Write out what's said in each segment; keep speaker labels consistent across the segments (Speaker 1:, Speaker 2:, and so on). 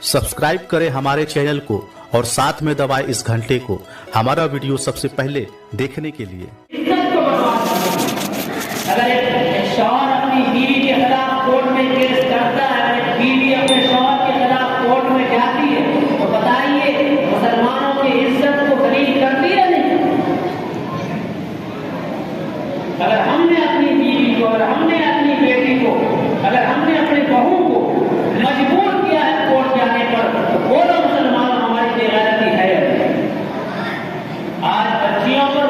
Speaker 1: Subscribe करें हमारे channel को और साथ में दबाएं इस घंटे को हमारा वीडियो सबसे पहले देखने के लिए।
Speaker 2: अगर एक शौहर अपनी बीवी के खिलाफ कोर्ट में केस करता है, अगर बीवी अपने शौहर के खिलाफ कोर्ट में जाती है, तो बताइए मुसलमानों की इज्जत को खरीद करती है नहीं? अगर हमने अपनी बीवी को, अगर हमने अपनी बेटी को, अगर हमने अपनी बहू को मजबूर किया है कोर्ट जाने पर, तो बोलो मुसलमान हमारी बेगैरती है। आज बच्चियों पर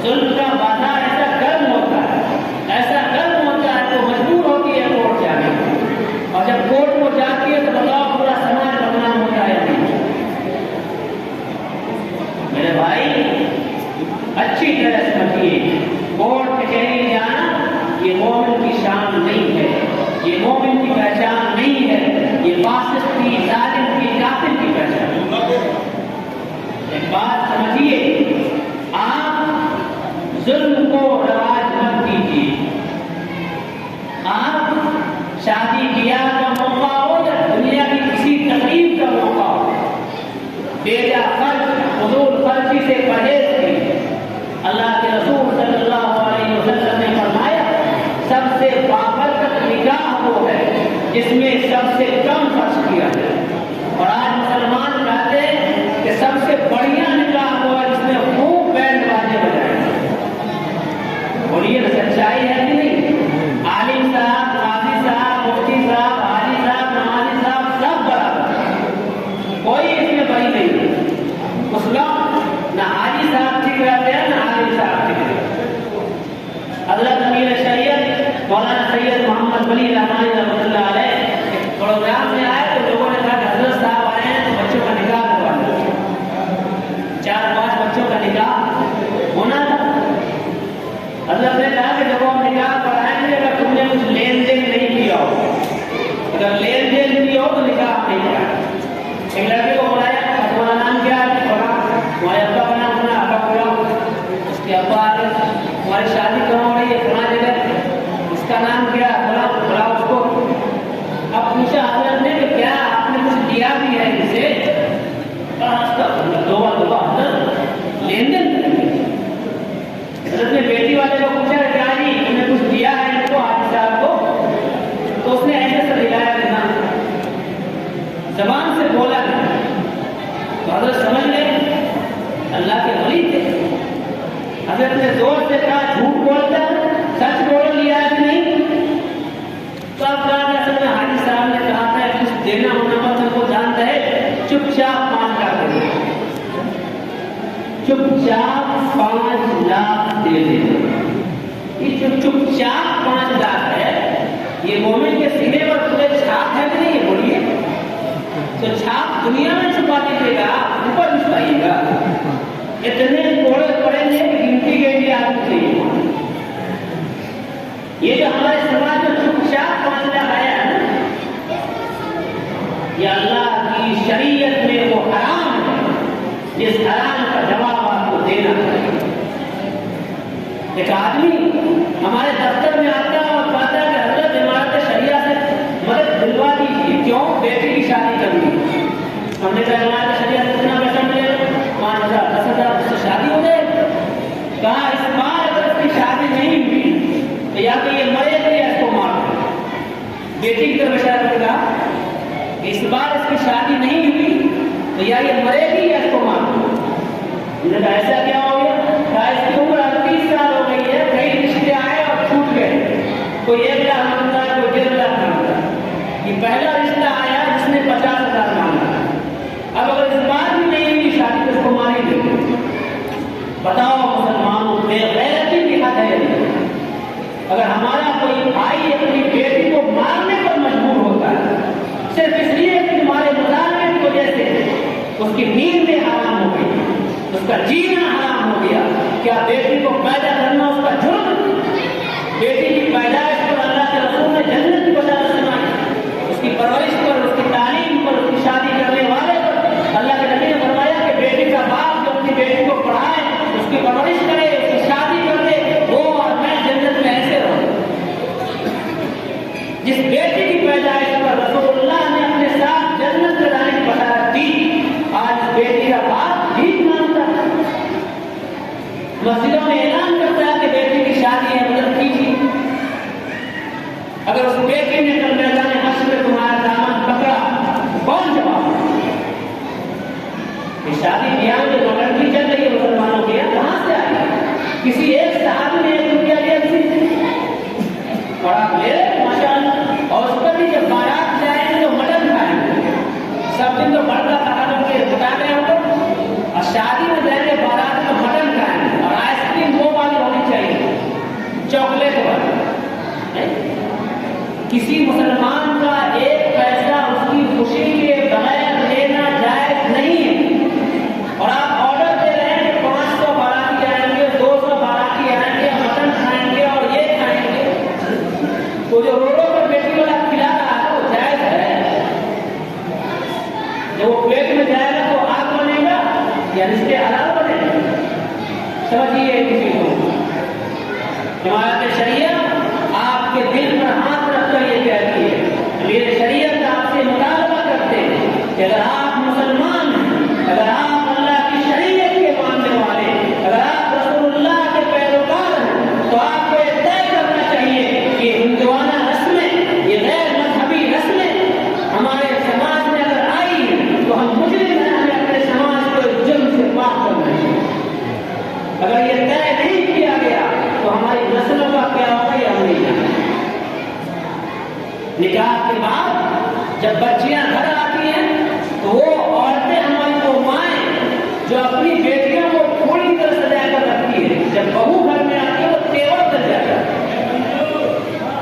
Speaker 2: जुल्म का बाजार ऐसा गर्म होता है, ऐसा गर्म होता है तो मजबूर होती है कोर्ट जाने को, और जब कोर्ट को जाती है तो बताओ पूरा समाज बदनाम होता है। मेरे भाई अच्छी तरह समझिए, कोर्ट कचहरी जाना ये मोमिन की शान नहीं है, ये मोमिन की पहचान नहीं है, ये फासिक की, जालिम की, काफिर की पहचान। एक बात समझिए, आप जुल्म को रवाज मत कीजिए। आप शादी ब्याह का मौका हो या दुनिया की किसी तकलीफ का मौका हो, बेजा खर्च, फजूल खर्ची से परहेज कीजिए। अल्लाह के रसूल सल्लल्लाहु अलैहि वसल्लम ने फरमाया, सबसे बाबरकत निकाह वो है जिसमें सबसे कम खर्च किया जाए। और आज मुसलमान कहते हैं कि सबसे बढ़िया निकाह वो है जिसमें खूब बैंड बाजे बजाए। और ये सच्चाई है कि नहीं? आलिम साहब, काजी साहब, मुफ्ती साहब, हाजी साहब, नमाजी साहब सब बराबर, कोई इसमें बड़ी नहीं है। मुस्लिम ना हाजी साहब ठीक रहते हैं ना आलिम साहब ठीक रहते हैं। हज़रत अमीर शरीयत मौलाना सैयद मोहम्मद वली रहमानी रहमतुल्लाह अलैह प्रोग्राम में आए तो लोगों ने कहा कि हज़रत साहब आए हैं तो बच्चों का निकाह करवा दो। 4-5 बच्चों का निकाह होना था। हज़रत ने कहा कि जब हम निकाह पढ़ाएंगे अगर तुमने कुछ लेन देन नहीं किया हो, अगर लेन देन किया हो तो निकाह नहीं कराया। एक लड़के को बुलाया, तुम्हारा नाम क्या है? तुम्हारे अब्बा का नाम सुना? अब्बा बोला। उसके अब्बा आ गए, तुम्हारी शादी कहाँ हो रही है? फलां जगह। उसका नाम क्या? बोला उसको। अब पूछा हज़रत ने कि क्या आपने कुछ दिया भी है इसे? दोबा लेन देन। हज़रत ने बेटी वाले को पूछा क्या जी तुमने कुछ दिया है इनको हाजी साहब को? तो उसने ऐसे से हिलाया देना, जबान से बोला नहीं। तो हज़रत समझ गए अल्लाह के वली थे। हज़रत ने जोर से कहा झूठ बोलता है, सच बोल लिया है कि नहीं? तो अब असल में हाजी साहब ने कहा था कुछ देना होना मत तुमको जानता है, चुपचाप 5 लाख दे दे, चुपचाप 5 लाख दे दे। ये जो चुपचाप 5 लाख है, ये मोमिन के सीने पर पूरे छाप है कि नहीं? बोलिए तो छाप दुनिया में छुपा दीजिएगा, ऊपर छुपाइएगा। इतने कोड़े पड़ेंगे कि गिनती के लिए आपको चाहिए। ये जो हमारे समाज में चुपचाप 5 लाख आया है ना, ये अल्लाह की शरीयत में वो हराम है, जिस हराम का जवाब आपको देना है। एक आदमी हमारे दफ्तर में आता है और कहता है कि हज़रत इमारत शरिया से मदद दिलवा दीजिए। क्यों? बेटी की शादी करनी है। हमने कहा इमारत शरिया से कितना पैसा मिलेगा? 5,000, 10,000 से शादी हो जाएगी। कहा इस बार अगर इसकी शादी नहीं हुई तो या तो ये मरेगी या इसको मार दो। बेटी की तरफ इशारा करेगा, इस बार इसकी शादी नहीं हुई तो या ये मरेगी या इसको मार दो। ऐसा क्या हो गया? कहा इसकी उम्र 38 साल हो गई है, कई रिश्ते आए और छूट गए, कोई 1 लाख मांगता है, कोई 1.5 लाख मांगता है। ये पहला रिश्ता आया जिसने 50,000 मांगा। अब अगर इस बार भी नहीं हुई शादी तो इसको मारेंगे। बताओ मुसलमानों, बेगैरती की हद है। अगर हमारा कोई भाई अपनी बेटी को मारने पर मजबूर होता है सिर्फ इसलिए कि तुम्हारे मुजालमे की वजह से उसकी नींद हराम हो गई, उसका जीना हराम हो गया, क्या बेटी को पैदा करना उसका जुर्म? बेटी की पैदाइश पर अल्लाह के रसूल ने जन्नत की बशारत सुनाई, उसकी परवरिश पर, उसकी तालीम पर, उसकी शादी करने वाले पर अल्लाह के नबी ने फरमाया कि बेटी का बाप जो अपनी बेटी को पढ़ाए, उसकी परवरिश करे, उसकी शादी कर दे, वो और मैं जन्नत में ऐसे रहूं। जिस बेटी की पैदाइश पर रसूलुल्लाह ने अपने साथ जन्नत में समझिए इन चीजों को। जमात शरीयत आपके दिल पर हाथ रखकर ये कहती है, मेरे शरीयत आपसे मुतालबा करते हैं कि अगर आप मुसलमान हैं, अगर आप अल्लाह की शरीयत के मानने वाले, अगर आप रसूलुल्लाह के पैरोकार हैं, तो आपको ये तय करना चाहिए कि हिंदुआना रस्में, ये गैर मजहबी रस्में हमारे समाज में अगर आई तो हम मुस्लिम हैं, हमें अपने समाज को जुल्म से पाक करना चाहिए। अगर ये तय नहीं किया गया तो हमारी नस्लों का क्या होगा ये हम नहीं जानते। निकाह के बाद जब बच्चियां घर आती हैं तो वो औरतें हमारी वो माएँ जो अपनी बेटियों को थोड़ी तरह सजा कर रखती है, जब बहू घर में आती है वो तेवर कर जाता है।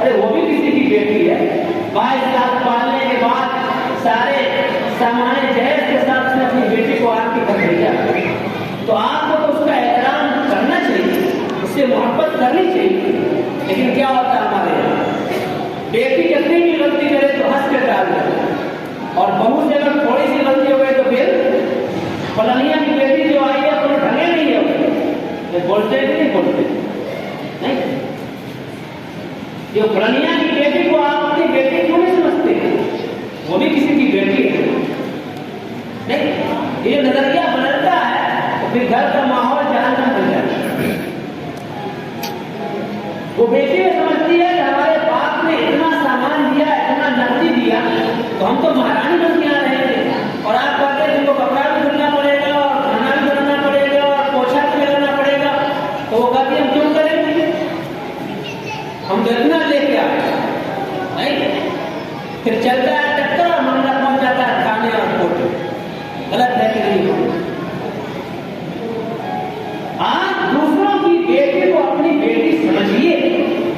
Speaker 2: अरे वो भी किसी की बेटी है, 22 साल पालने के बाद सारे सामान्य जहेज के साथ उसने अपनी बेटी को आपके घर भेजा, तो आपको तो उसका एहतराम करना चाहिए, उससे मोहब्बत करनी चाहिए। लेकिन क्या होता है हमारे यहाँ, बेटी कितनी भी गलती करे तो हंस के डाल देते, और बहू से अगर थोड़ी सी गलती हो गई तो फिर फलानिया की बेटी जो आई है तो ढंगे नहीं है, बोलते कि नहीं बोलते नहीं। जो फलानिया की बेटी को आप अपनी बेटी क्यों नहीं समझते, वो भी किसी की बेटी है नहीं। ये नजरिया बदलता है तो फिर घर का माहौल जहन्नम बन जाता है। वो बेटी ये समझती है कि हमारे बाप ने इतना सामान दिया, इतना नकदी दिया, तो हम तो महारानी बन के आ रहे थे, और आप कहते हैं तुमको कपड़ा भी धुलना पड़ेगा और खाना भी बनाना पड़ेगा और पोछा भी लगाना पड़ेगा, तो वो कहती हम क्यों करेंगे, हम तो इतना लेके आए नहीं। फिर चलता है टक्कर और मामला पहुंच जाता है खाने और फोटो। गलत है कि नहीं? आप दूसरों की बेटी को अपनी बेटी समझिए,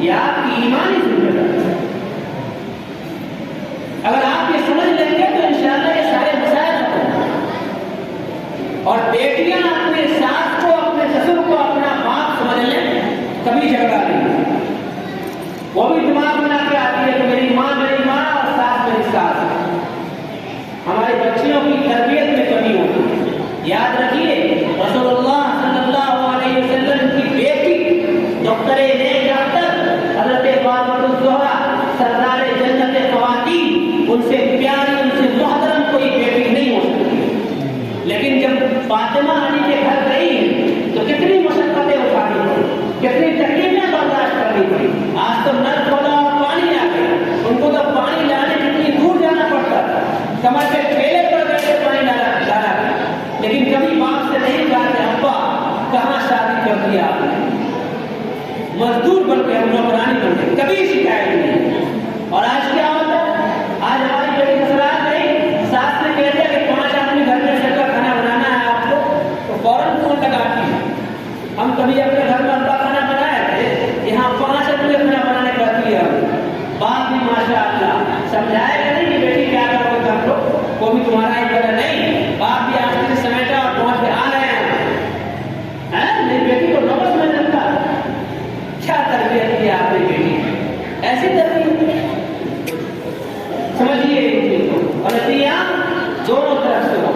Speaker 2: यह आपकी ईमानी जिम्मेदारी है। अगर आप ये समझ लेंगे तो इंशाअल्लाह ये सारे मसाइल खत्म होंगे। और बेटियां अपने सास को, अपने ससुर को अपना बाप समझ लें, कभी झगड़ा नहीं। वो भी दिमाग बना के आती है कि मेरी माँ और सास मेरी सास। हमारी बच्चियों की तरबियत में कमी होती है। याद रखिए रसूलुल्लाह सल्लल्लाहु अलैहि वसल्लम की बेटी डॉक्टर हज़रत फातिमा ज़हरा सरदार जन्नत ख़वातीन, उनसे प्यारी, उनसे मोहतरम कोई बेटी नहीं हो सकती। लेकिन जब फातिमा अली के घर गई तो कितनी मशक्क़तें उठानी पड़ी, कितनी तकलीफें बर्दाश्त करनी पड़ी। आज तो नल खोला और पानी आ गया, उनको तो पानी लाने कितनी दूर जाना पड़ता था, कमर पे ठेले पर बैठे पानी लाना, लेकिन कभी बाप से नहीं कहा कि अब्बा कहाँ शादी कर दिया आपने, मजदूर बन के हम नौकरानी बन गए, कभी शिकायत नहीं। और आज क्या होता है, आज हमारी बेटी ससुराल गई, सास ने कह दिया कि 5 आदमी घर में सबका खाना बनाना है आपको, तो फौरन फोन लगाती है। हम कभी अपने घर में अब्बा खाना बनाए थे, यहाँ 5 आदमी खाना बनाने कहती है। बाप भी माशाअल्लाह समझाएगा नहीं कि बेटी क्या करोगे कर लो, वो भी तुम्हारा ही घर नहीं, बाप भी आज समेटा और पहुंच के आ रहे हैं, मेरी बेटी को नौबत में रखा। क्या तरबियत की आपने बेटी, ऐसी तरबियत समझिए इन चीजों को। और नतीजा दोनों तरफ से हो,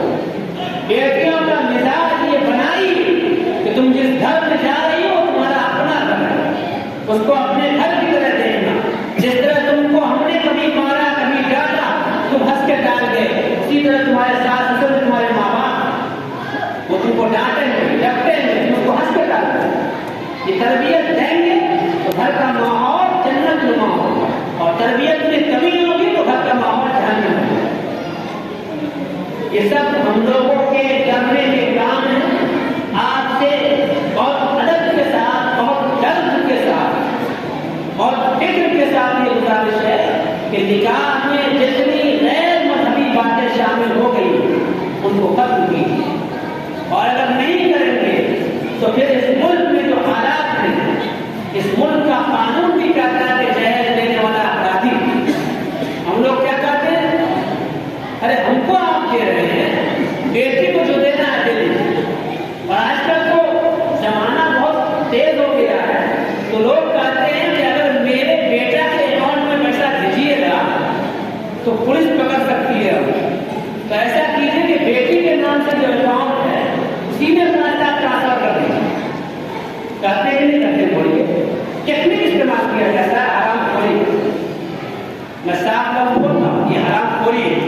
Speaker 2: बेटियों का मिजाज ये बनाई कि तुम जिस घर में जा रही हो तुम्हारा अपना घर है, उसको अपने घर की तरह देखना। जिस तरह तुमको हमने कभी मारा, कभी डांटा, तुम हंस के डाल गए, उसी तरह तुम्हारे सास ससुर, तुम्हारे माँ बाप, वो तुमको डांटेंगे, डपटेंगे, तुमको हंस के डाल गए। ये तरबियत देंगे तो घर का माहौल जन्नत नुमा होगा, और तरबियत में कमी होगी तो घर का माहौल जहन्नम होगा। ये सब हम लोगों के करने के काम हैं। आपसे बहुत अदब के साथ, बहुत दर्द के साथ, बहुत फिक्र के साथ ये गुजारिश है कि निकाह में जितनी गैर मजहबी बातें शामिल हो गई उनको खत्म कीजिए, और अगर नहीं करेंगे तो फिर इस मुल्क में जो हालात हैं, इस मुल्क का कानून भी कहता है कि जहेज देने वाला अपराधी, हम लोग क्या कहते हैं, अरे हमको आप दे रहे हैं, बेटी को जो देना है दे दीजिए। और आजकल तो जमाना बहुत तेज हो गया है, तो लोग कहते हैं कि अगर मेरे बेटा के अकाउंट में पैसा दीजिएगा तो पुलिस पकड़ सकती है। तो ऐसा कीजिए कि बेटी के नाम से जो अकाउंट है उसी में पैसा ट्रांसफर कर दीजिए, कहते कि नहीं करते खोलिए, टेक्निक इस्तेमाल किया जाता है हराम खोरी। मैं साफ लफ्ज़ बोलता हूँ, ये हराम खोरी है।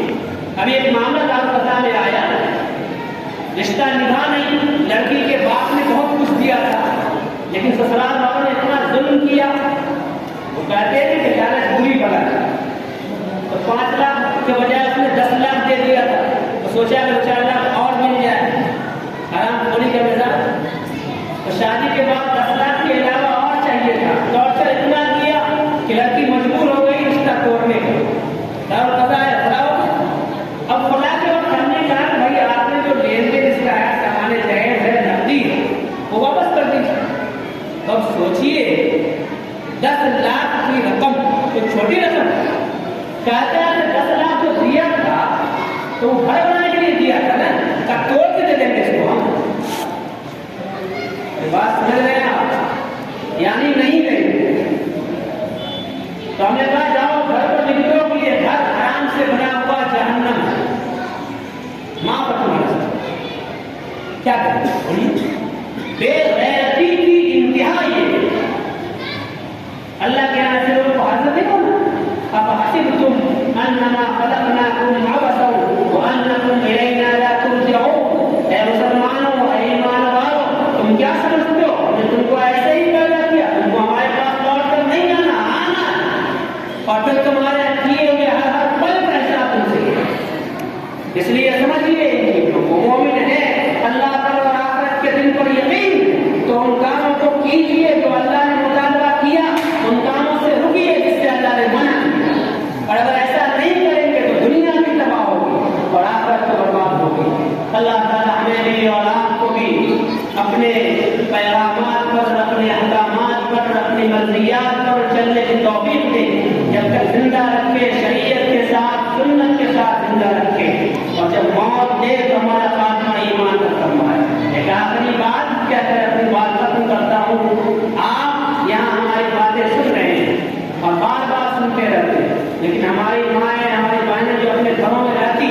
Speaker 2: अभी एक मामला दारुल में आया, रिश्ता निभा नहीं, लड़की के बाप ने बहुत कुछ दिया था, लेकिन ससुराल वालों ने इतना जुल्म किया, वो कहते थे कि लालच बुरी बला है, तो 5 लाख के बजाय उसने 10 लाख दे दिया था, तो सोचा कि 4 लाख और मिल जाए, हराम खोरी का मिजाज। तो शादी के बाद 10 लाख के अलावा और चाहिए था, टॉर्चर इतना किया कि लड़की मजबूर हो गई रिश्ता तोड़ने को। दारुल कज़ा है फलाओ। अब फला के वक्त हमने कहा भाई आपने जो लेन देन इसका है, सामान जायज है, नकदी है, वो वापस कर दीजिए। तो अब सोचिए 10 लाख की रकम तो छोटी रकम कहते हैं, 10 लाख जो दिया था तो वो घर बनाने के लिए दिया था ना, का तोड़ के दे देंगे इसको हम। बात समझ रहे हैं आप, यानी नहीं गए। तो हमने कहा जाओ घर पर लिख दो कि ये घर हराम से बना हुआ जहन्नम है, माँ पर तुम्हारा क्या करें? बेगैरती की इंतहा ये। अल्लाह के यहाँ से लोगों को हाजिर देखो ना, अब हसीबतुम अन्नमा खलक़नाकुम अबसन व अन्नकुम इलैना ला तुरजऊन। ऐ मुसलमानों, ऐ ईमान वालों, तुम क्या समझते हो हमने तुमको ऐसे ही पैदा किया, तुमको हमारे पास लौट कर नहीं आना, और फिर तुम्हारे किए हुए हर पल का हिसाब तुमसे। इसलिए समझिए जो मोमिन है, अल्लाह पर और आखिरत के दिन पर यकीन, तो उन कामों को कीजिए जो अल्लाह ने मुतालबा किया, उन कामों से रुकिए जिससे अल्लाह ने मना किया। और अगर ऐसा नहीं करेंगे तो दुनिया भी तबाह होगी और आखिरत तो बर्बाद होगी। अल्लाह ताला हमें भी और आपको भी अपने पैगामात पर, अपने अहकामात पर, अपनी मर्ज़ियात पर चलने की तौफीक दे, जब तक जिंदा रखे शरीयत के साथ, सुन्नत के साथ जिंदा रखे, और जब मौत दे तो हमारा खात्मा ईमान पर फरमाए। एक आखिरी बात कहकर अपनी बात खत्म करता हूँ। आप यहाँ हमारी बातें सुन रहे हैं और बार बार सुनते रहते हैं, लेकिन हमारी माएँ, हमारी बहनें जो अपने घरों में रहती,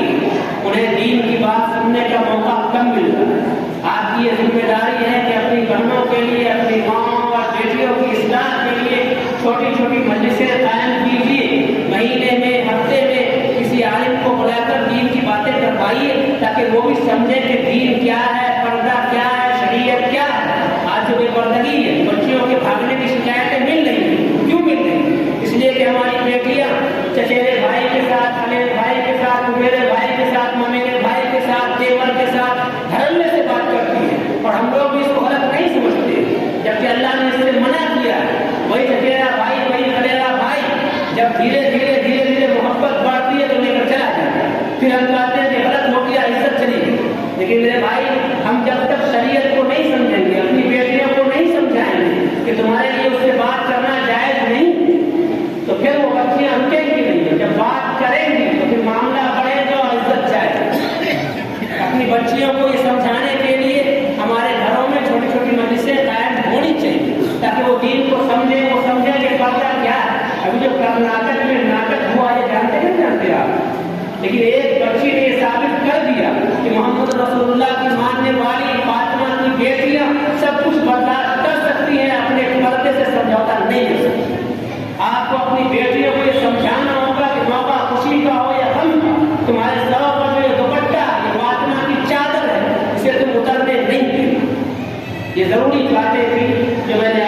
Speaker 2: उन्हें दीन की बात सुनने का मौका कम मिलता है। आपकी ये जिम्मेदारी है कि अपनी बहनों के लिए, अपनी माँ और बेटियों की इस्लाह के लिए छोटी छोटी मजलिसें कायम कीजिए। महीने में, हफ्ते में किसी आलिम को बुलाकर दीन की बातें करवाइए, ताकि वो भी समझे कि दीन क्या है, पर्दा क्या है, शरीयत क्या है। आज जो बेपर्दगी है, बच्चियों के भागने की शिकायतें मिल रही हैं, क्यों मिल रही हैं? इसलिए कि हमारी बेटियां चचेरे भाई के साथ, खलेरे भाई के साथ, मेरे भाई के साथ, ममेरे भाई के साथ, देवर के साथ धड़ल्ले से बात करती है, और हम लोग भी इसको गलत नहीं समझते, जबकि अल्लाह ने इससे मना किया। वही चचेरा भाई, वही खलेरा भाई जब धीरे धीरे धीरे धीरे मोहब्बत बढ़ती है तो लेकर चला जाता है, फिर हम कहते हैं कि गलत हो गया, इज्जत चली गई। लेकिन मेरे भाई, हम जब तक शरीयत को नहीं समझेंगे, अपनी बेटियों को नहीं समझाएंगे कि तुम्हारे लिए उससे बात करना जायज नहीं, तो फिर वो बच्चियां रुकेंगी नहीं। जब बात करेंगी तो फिर मामला बढ़ेगा और इज्जत जाएगी। अपनी बच्चियों को ये समझाने के लिए हमारे घरों में छोटी छोटी मजलिसें कायम होनी चाहिए, ताकि वो दीन को समझे, वो समझे कि पर्दा क्या है। अभी जो कर्नाटक में नाटक हुआ, ये जानते नहीं जानते आप, लेकिन एक बच्ची ने ये साबित कर दिया कि मोहम्मद रसूलुल्लाह की मानने वाली फातिमा की बेटियां सब कुछ बर्दाश्त कर सकती हैं, अपने पर्दे से समझौता नहीं कर सकती। आपको अपनी बेटियों को ये समझाना होगा कि मौका खुशी का हो या गम का, तुम्हारे सरों पर जो ये दुपट्टा, ये फातिमा की चादर है, इसे तुम उतरने नहीं देना। ये जरूरी बातें थी जो मैंने